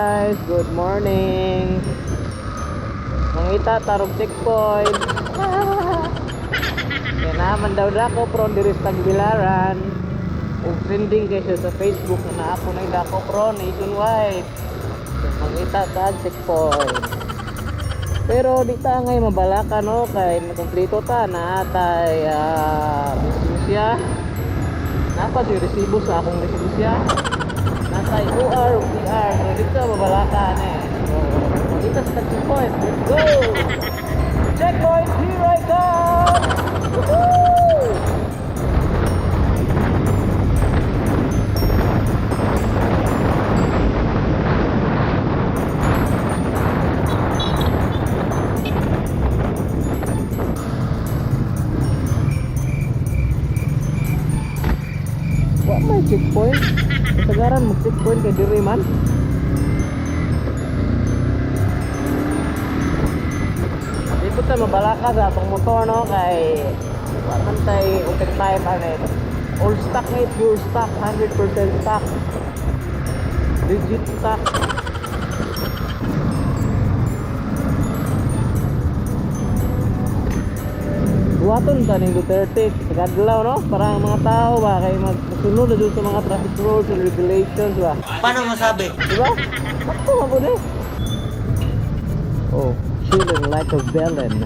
guys, good morning. Mangita tarong checkpoint. Kaya naman daw dako pro diri sa Tagbilaran. Ug trending kayo sa Facebook na ako na dako pro nationwide. Mangita ta checkpoint. Pero di ta ngay mabalaka no kay nakompleto ta na atay lisensya. Napa di resibo sa akong lisensya. Nasa UR, PR, so dito mabalakan eh. So, dito sa checkpoint, let's go! Checkpoint, here I come! Woohoo! What my checkpoint? Kasagaran mag-checkpoint kay diri man. Ikot ta mabalaka sa atong motor no kay man tay open time ani. All stock ni pure stock, 100% stock. Legit stock. Buhaton ta ning Duterte tagadlaw no para ang mga tao ba kay magsunod na dun sa mga traffic rules and regulations ba. Paano masabi? Diba? Bakto nga po na. Oh, chilling like a villain.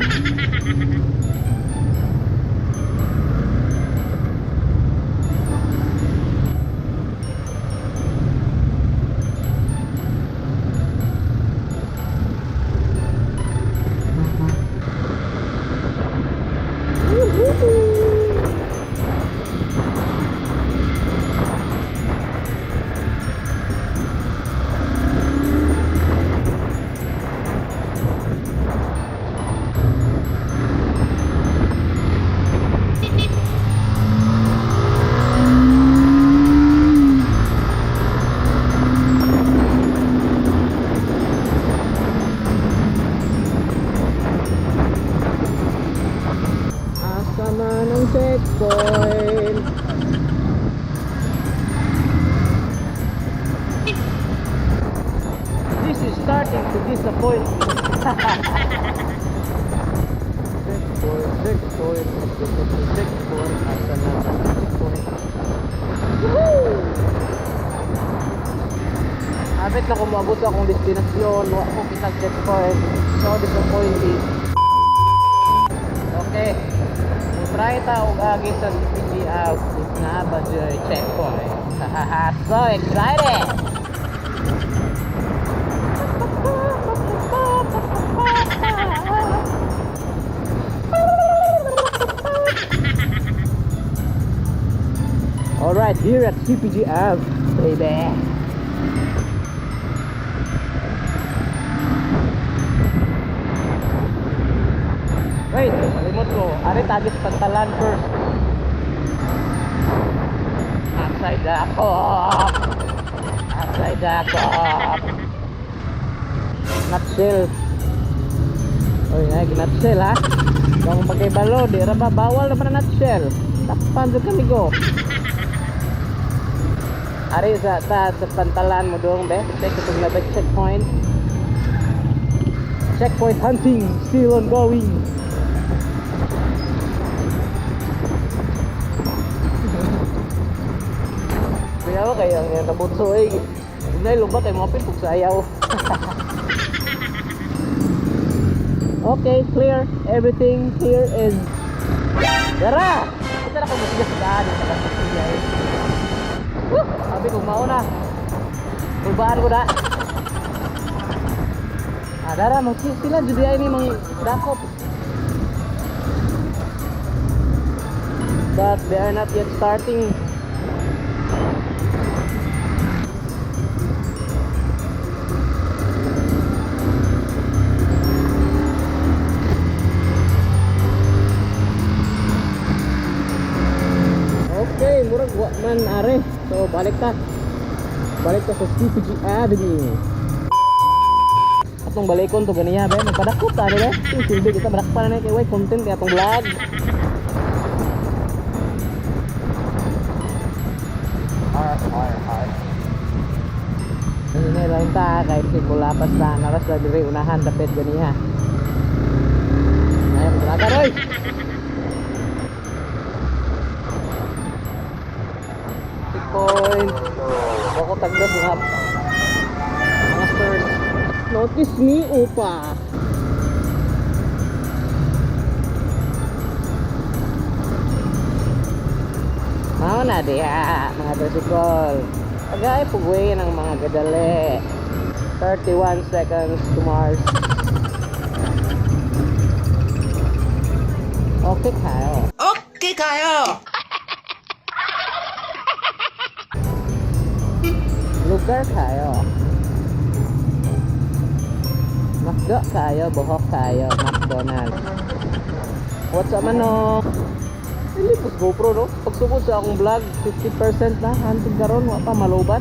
Checkpoint. This is starting to disappoint me. Checkpoint. Asa na checkpoint. Woohoo! Abit na kung maabot akong destinasyon, wala akong kitang checkpoint. So disappointed. Okay. Try ta og agi sa CPG out na budget checkpoint. So excited! Alright, here at CPG Ave, baby. Wait, malimot ko. Ari tagis pantalan first. Upside ako. Nutshell. Oy, nutshell ha. Kung pagkaibalo, di raba bawal naman na nutshell. Takpan sa kamigo. Ari sa pantalan mo doon, be. Take itong labag checkpoint. Checkpoint hunting still ongoing. Kaya kayo ang nabutso ay hindi lumbat ay mga pinpug sa ayaw. Okay, clear. Everything here is Dara! Ito na kung masigas sa daan yung taga-sasiya eh. Sabi kong mauna tulbaan ko na. Dara, sila jadi ini mang dakop. But they are not yet starting. Okay, murag wa man are. So balik ka sa CPG Avenue. Atong balikon to ganiya be magpadakot ta be. Silbi kita badakpan na kay way content kay atong vlog. Hi. lang ta kahit simulapas ta naras na dire unahan dapit ganiha. Ayo ganakan oy. Checkpoint. Ako tagdas nga. Mga stars. Notice me upa. Mao na diha mga tricycle. Agay pugway ng mga gadali. 31 seconds to Mars. Okay kayo. Okay kayo. Lugar kayo. Makdo kayo, buhok kayo, McDonald's. What's up manok? Hindi po GoPro no? Pagsugod sa akong vlog, 50% na. Hantid karon wa pa malubat.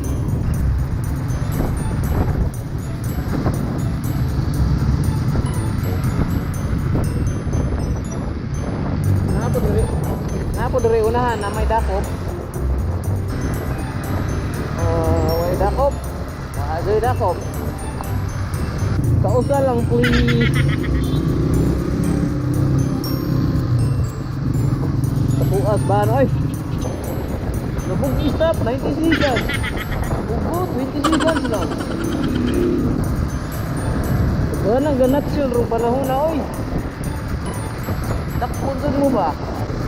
Napo diri unahan na may dakop. Way dakop. Way dakop. Kausa lang please. Tapuas ba oy? Nabog stop 90 seconds. Bugot 20 seconds lang. Ganang ganat siya ro panahon na oy. Takpon mo ba?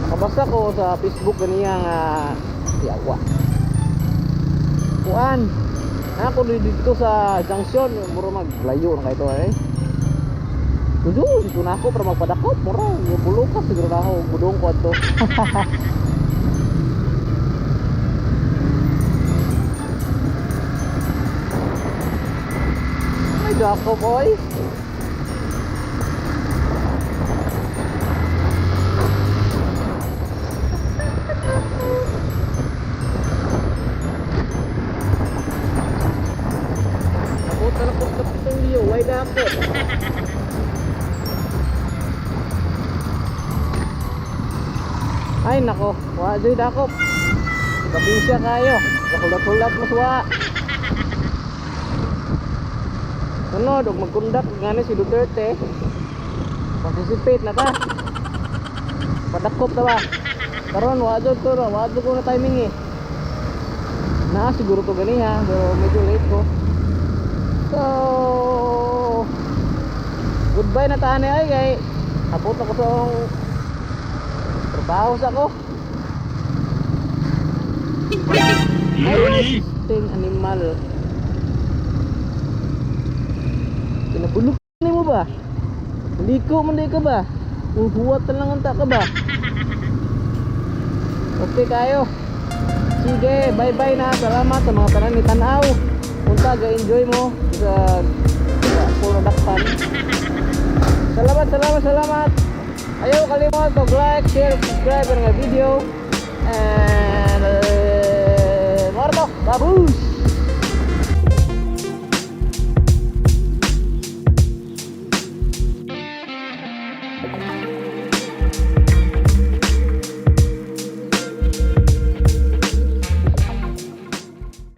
Kabasa ko sa Facebook ganiya nga yawa. Kuan. Ako dito sa junction, mura maglayo na kay to eh. Kudu, dito na ako para magpadakop, mura, bulukas siguro na ako, budong ko ato. Ay, dakop oy. Way dakop. Ay nako, wa joy dakop. Kapinsya kayo. Kakulat-kulat mo suwa. Sunod, og magkundak ngani si Duterte. Participate na ta. Padakop ta ba? Karon wa joy to, wa joy ko na timing eh. Na siguro to ganiha, pero medyo late ko. So goodbye na tani ay kay abot ako sa trabaho sa ko. Ay, ting animal. Kinabulok ni mo ba? Liko man di ka ba? Huwat lang anta ka ba? Okay kayo. Sige, bye bye na. Salamat sa mga tanan ni tanaw. Punta ga-enjoy mo sa puro dakpan. Salamat. Ayaw kalimot mag-like, share, subscribe ng video. And more to, babush!